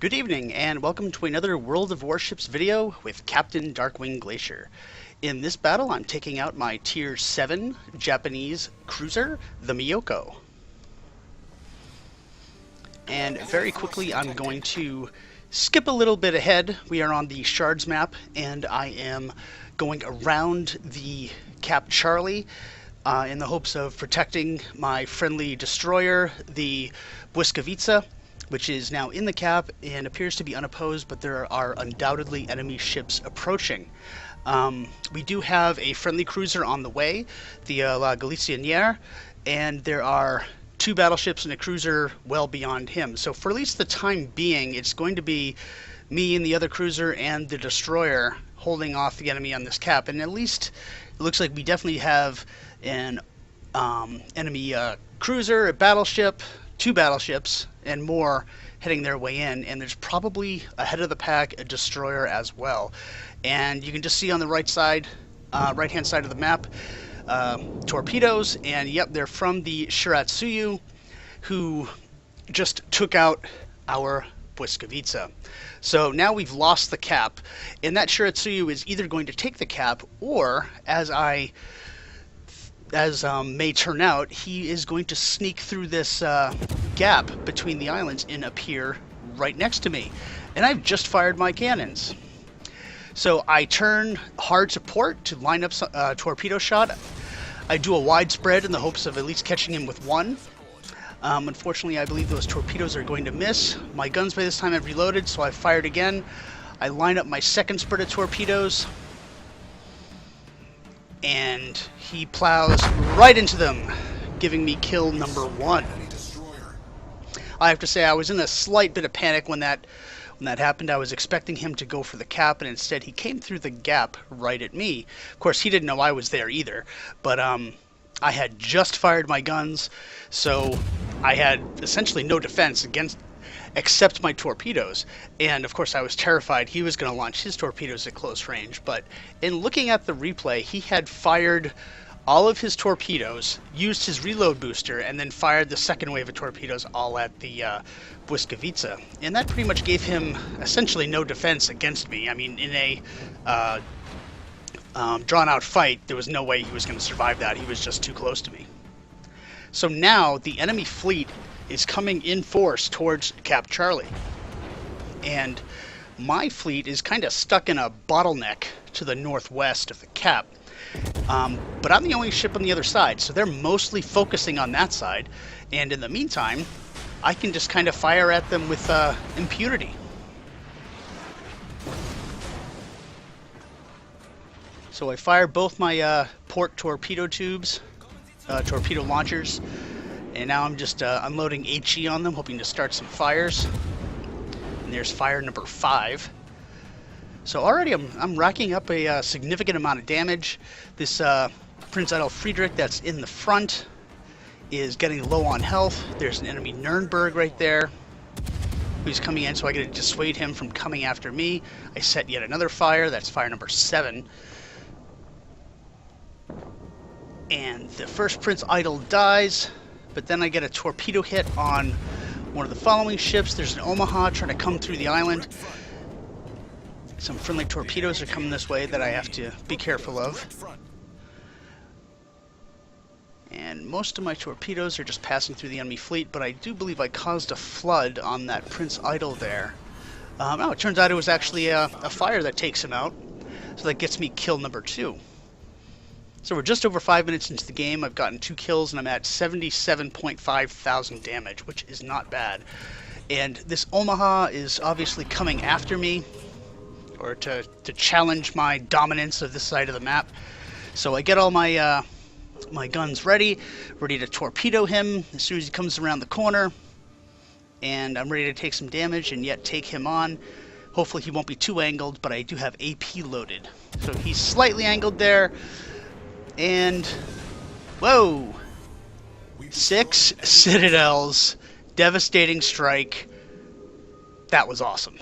Good evening, and welcome to another World of Warships video with Captain Darkwing Glacier. In this battle, I'm taking out my Tier 7 Japanese cruiser, the Myoko. And very quickly, I'm going to skip a little bit ahead. We are on the Shards map, and I am going around the Cap Charlie in the hopes of protecting my friendly destroyer, the Błyskawica, which is now in the cap and appears to be unopposed, but there are undoubtedly enemy ships approaching. We do have a friendly cruiser on the way, the La Galicianiere, and there are two battleships and a cruiser well beyond him. So for at least the time being, it's going to be me and the other cruiser and the destroyer holding off the enemy on this cap. And at least it looks like we definitely have an enemy cruiser, a battleship, two battleships, and more heading their way in, and there's probably ahead of the pack a destroyer as well. And you can just see on the right side, right-hand side of the map, torpedoes, and yep, they're from the Shiratsuyu, who just took out our Błyskawica. So now we've lost the cap, and that Shiratsuyu is either going to take the cap, or as may turn out, he is going to sneak through this gap between the islands and appear right next to me. And I've just fired my cannons. So I turn hard to port to line up a torpedo shot. I do a wide spread in the hopes of at least catching him with one. Unfortunately, I believe those torpedoes are going to miss. My guns by this time have reloaded, so I fired again. I line up my second spread of torpedoes, and he plows right into them, giving me kill number one. I have to say I was in a slight bit of panic when that happened. I was expecting him to go for the cap, and instead he came through the gap right at me. Of course, he didn't know I was there either, but I had just fired my guns, so I had essentially no defense except my torpedoes. And of course I was terrified he was going to launch his torpedoes at close range, but in looking at the replay, he had fired all of his torpedoes, used his reload booster, and then fired the second wave of torpedoes all at the Błyskawica. And that pretty much gave him essentially no defense against me. I mean, in a drawn-out fight, there was no way he was going to survive that. He was just too close to me. So now the enemy fleet is coming in force towards Cap Charlie. And my fleet is kind of stuck in a bottleneck to the northwest of the cap. But I'm the only ship on the other side, so they're mostly focusing on that side. And in the meantime, I can just kind of fire at them with impunity. So I fire both my port torpedo tubes, torpedo launchers, and now I'm just unloading HE on them, hoping to start some fires. And there's fire number 5. So already I'm racking up a significant amount of damage. This Prince Adolf Friedrich that's in the front is getting low on health. There's an enemy Nürnberg right there who's coming in, so I gotta dissuade him from coming after me. I set yet another fire. That's fire number 7. And the first Prince Idol dies, but then I get a torpedo hit on one of the following ships. There's an Omaha trying to come through the island. Some friendly torpedoes are coming this way that I have to be careful of. And most of my torpedoes are just passing through the enemy fleet, but I do believe I caused a flood on that Prince Idol there. Oh, it turns out it was actually a fire that takes him out, so that gets me kill number 2. So we're just over 5 minutes into the game. I've gotten 2 kills, and I'm at 77.5 thousand damage, which is not bad. And this Omaha is obviously coming after me, or to challenge my dominance of this side of the map. So I get all my my guns ready to torpedo him as soon as he comes around the corner, and I'm ready to take some damage and yet take him on. Hopefully he won't be too angled, but I do have AP loaded. So he's slightly angled there, and whoa! 6 Citadels, devastating strike. That was awesome.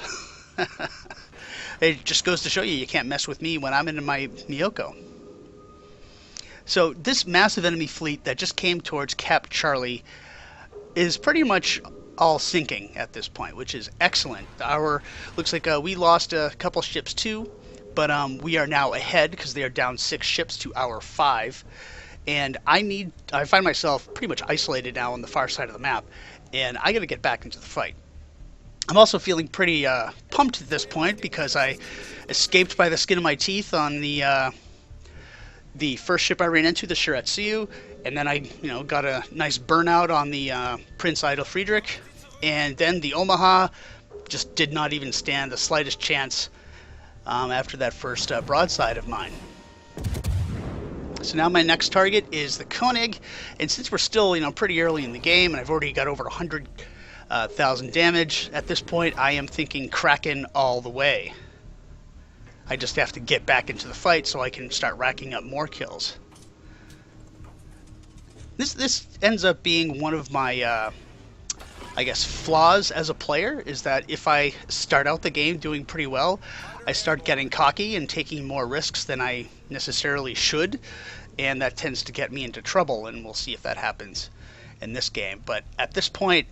It just goes to show you can't mess with me when I'm in my Myoko. So this massive enemy fleet that just came towards Cap Charlie is pretty much all sinking at this point, which is excellent. Our looks like we lost a couple ships too, but we are now ahead because they are down 6 ships to our 5. And I find myself pretty much isolated now on the far side of the map, and I got to get back into the fight. I'm also feeling pretty pumped at this point because I escaped by the skin of my teeth on the first ship I ran into, the Shiratsuyu, and then I got a nice burnout on the Prince Idol Friedrich, and then the Omaha just did not even stand the slightest chance after that first broadside of mine. So now my next target is the Koenig, and since we're still pretty early in the game and I've already got over 100,000 damage at this point, I am thinking Kraken all the way. I just have to get back into the fight so I can start racking up more kills. This ends up being one of my I guess flaws as a player, is that if I start out the game doing pretty well, I start getting cocky and taking more risks than I necessarily should, and that tends to get me into trouble, and we'll see if that happens in this game. But at this point,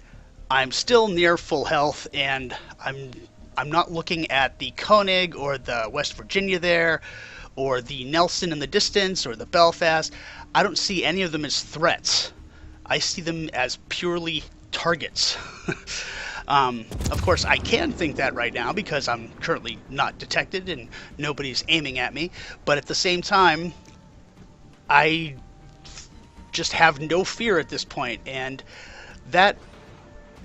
I'm still near full health, and I'm not looking at the Koenig or the West Virginia there, or the Nelson in the distance, or the Belfast. I don't see any of them as threats. I see them as purely targets. Of course, I can think that right now because I'm currently not detected and nobody's aiming at me, but at the same time, I just have no fear at this point, and that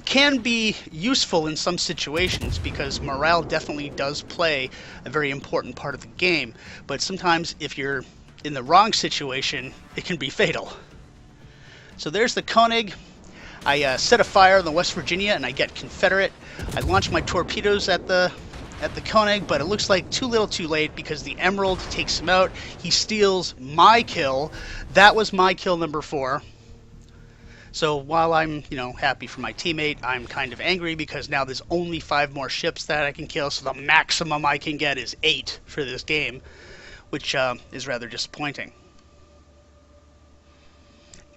can be useful in some situations because morale definitely does play a very important part of the game, but sometimes if you're in the wrong situation, it can be fatal. So there's the Koenig. I set a fire on the West Virginia and I get Confederate. I launch my torpedoes at the Koenig, but it looks like too little too late because the Emerald takes him out. He steals my kill. That was my kill number 4. So while I'm, happy for my teammate, I'm kind of angry because now there's only 5 more ships that I can kill, so the maximum I can get is 8 for this game, which is rather disappointing.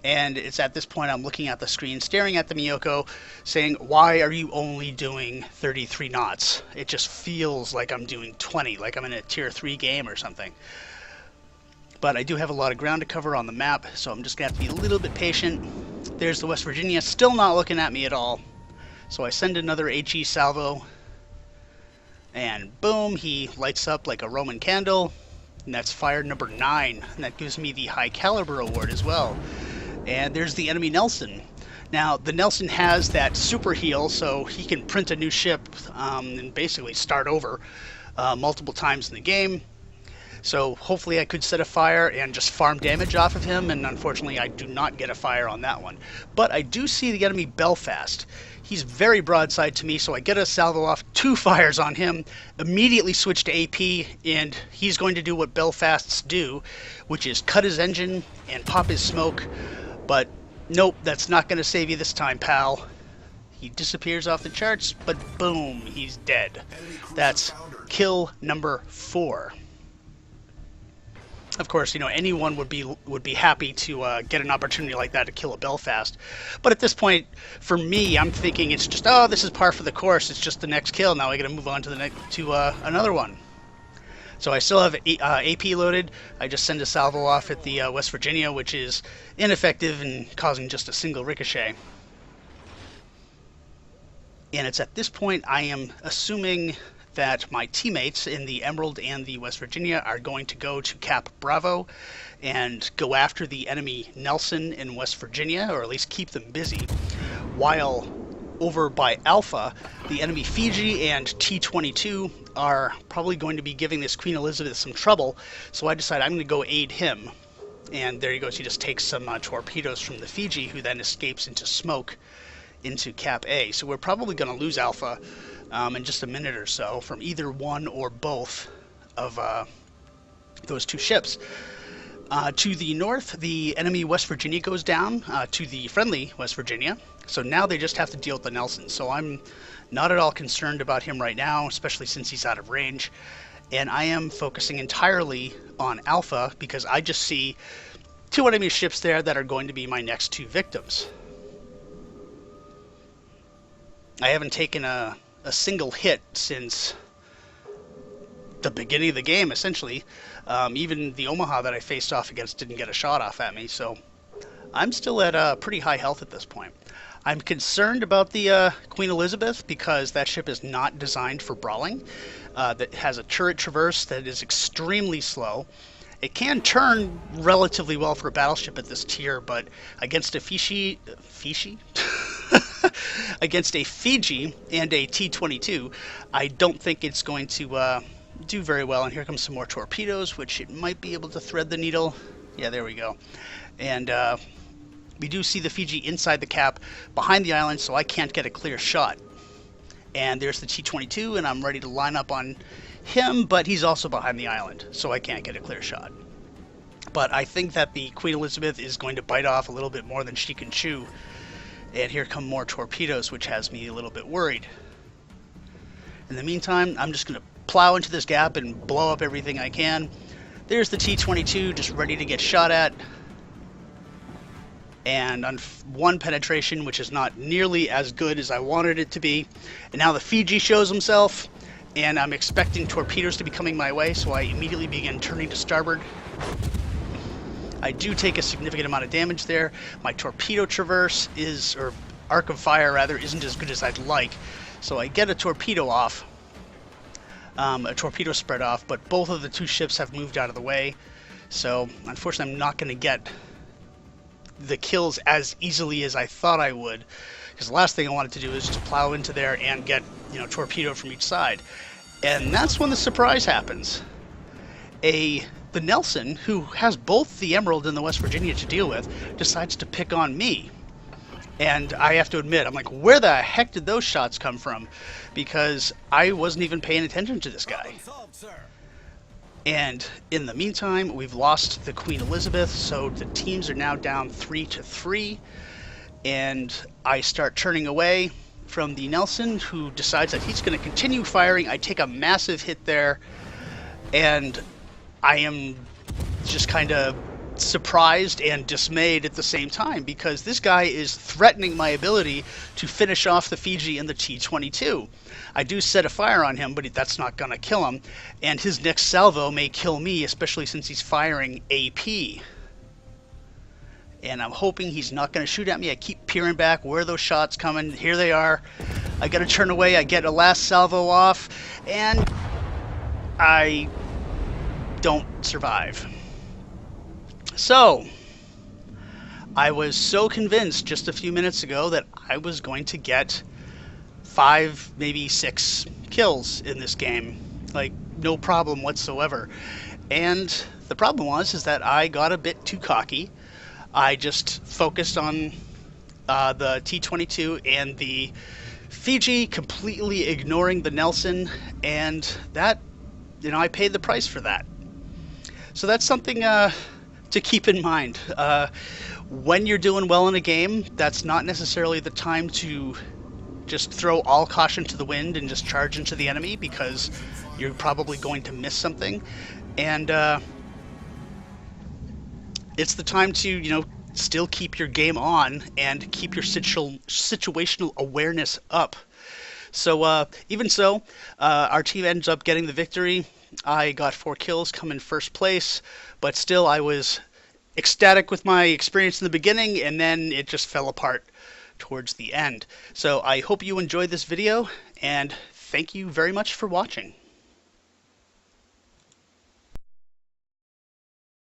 And it's at this point I'm looking at the screen, staring at the Myoko, saying, why are you only doing 33 knots? It just feels like I'm doing 20, like I'm in a tier 3 game or something. But I do have a lot of ground to cover on the map, so I'm just going to have to be a little bit patient. There's the West Virginia, still not looking at me at all. So I send another HE salvo, and boom, he lights up like a Roman candle, and that's fire number 9, and that gives me the high caliber award as well. And there's the enemy Nelson. Now, the Nelson has that super heal, so he can print a new ship and basically start over multiple times in the game. So hopefully I could set a fire and just farm damage off of him, and unfortunately I do not get a fire on that one. But I do see the enemy Belfast. He's very broadside to me, so I get a salvo off, 2 fires on him, immediately switch to AP, and he's going to do what Belfasts do, which is cut his engine and pop his smoke. But nope, that's not going to save you this time, pal. He disappears off the charts, but boom, he's dead. That's kill number 4. Of course, anyone would be happy to get an opportunity like that to kill a Belfast. But at this point, for me, I'm thinking it's just, oh, this is par for the course. It's just the next kill. Now I got to move on to another one. So I still have AP loaded. I just send a salvo off at the West Virginia, which is ineffective and causing just a single ricochet. And it's at this point I am assuming that my teammates in the Emerald and the West Virginia are going to go to Cap Bravo and go after the enemy Nelson in West Virginia, or at least keep them busy, while over by Alpha, the enemy Fiji and T-22 are probably going to be giving this Queen Elizabeth some trouble, so I decide I'm going to go aid him. And there he goes, he just takes some torpedoes from the Fiji, who then escapes into smoke into Cap A. So we're probably going to lose Alpha in just a minute or so from either one or both of those 2 ships. To the north, the enemy West Virginia goes down to the friendly West Virginia. So now they just have to deal with the Nelson. So I'm not at all concerned about him right now, especially since he's out of range. And I am focusing entirely on Alpha because I just see 2 enemy ships there that are going to be my next 2 victims. I haven't taken a single hit since the beginning of the game, essentially. Even the Omaha that I faced off against didn't get a shot off at me, so I'm still at pretty high health at this point. I'm concerned about the Queen Elizabeth because that ship is not designed for brawling. That has a turret traverse that is extremely slow. It can turn relatively well for a battleship at this tier, but against a Fiji against a Fiji and a T-22, I don't think it's going to do very well. And here comes some more torpedoes, which it might be able to thread the needle. Yeah, there we go. And we do see the Fiji inside the cap behind the island, so I can't get a clear shot. And there's the T-22, and I'm ready to line up on him, but he's also behind the island, so I can't get a clear shot. But I think that the Queen Elizabeth is going to bite off a little bit more than she can chew. And here come more torpedoes, which has me a little bit worried. In the meantime, I'm just going to plow into this gap and blow up everything I can. There's the T-22 just ready to get shot at. And on one penetration, which is not nearly as good as I wanted it to be. And now the Fiji shows himself, and I'm expecting torpedoes to be coming my way, so I immediately begin turning to starboard. I do take a significant amount of damage there. My torpedo traverse is, or arc of fire rather, isn't as good as I'd like. So I get a torpedo off, a torpedo spread off, but both of the two ships have moved out of the way. So unfortunately I'm not going to get the kills as easily as I thought I would, because the last thing I wanted to do is just plow into there and get, torpedo from each side. And that's when the surprise happens. The Nelson, who has both the Emerald and the West Virginia to deal with, decides to pick on me. And I have to admit, I'm like, where the heck did those shots come from? Because I wasn't even paying attention to this guy. And in the meantime, we've lost the Queen Elizabeth, so the teams are now down 3-3. And I start turning away from the Nelson, who decides that he's going to continue firing. I take a massive hit there, and I am just kind of surprised and dismayed at the same time, because this guy is threatening my ability to finish off the Fiji and the T-22. I do set a fire on him, but that's not going to kill him, and his next salvo may kill me, especially since he's firing AP. And I'm hoping he's not going to shoot at me. I keep peering back. Where are those shots coming? Here they are. I got to turn away. I get a last salvo off, and I don't survive. So, I was so convinced just a few minutes ago that I was going to get 5, maybe 6 kills in this game. Like, no problem whatsoever. And the problem is that I got a bit too cocky. I just focused on the T-22 and the Fiji, completely ignoring the Nelson, and that, I paid the price for that. So that's something to keep in mind. When you're doing well in a game, that's not necessarily the time to just throw all caution to the wind and just charge into the enemy, because you're probably going to miss something. And it's the time to, still keep your game on and keep your situational awareness up. So even so, our team ends up getting the victory. I got 4 kills, come in first place, but still I was ecstatic with my experience in the beginning, and then it just fell apart towards the end. So I hope you enjoyed this video, and thank you very much for watching.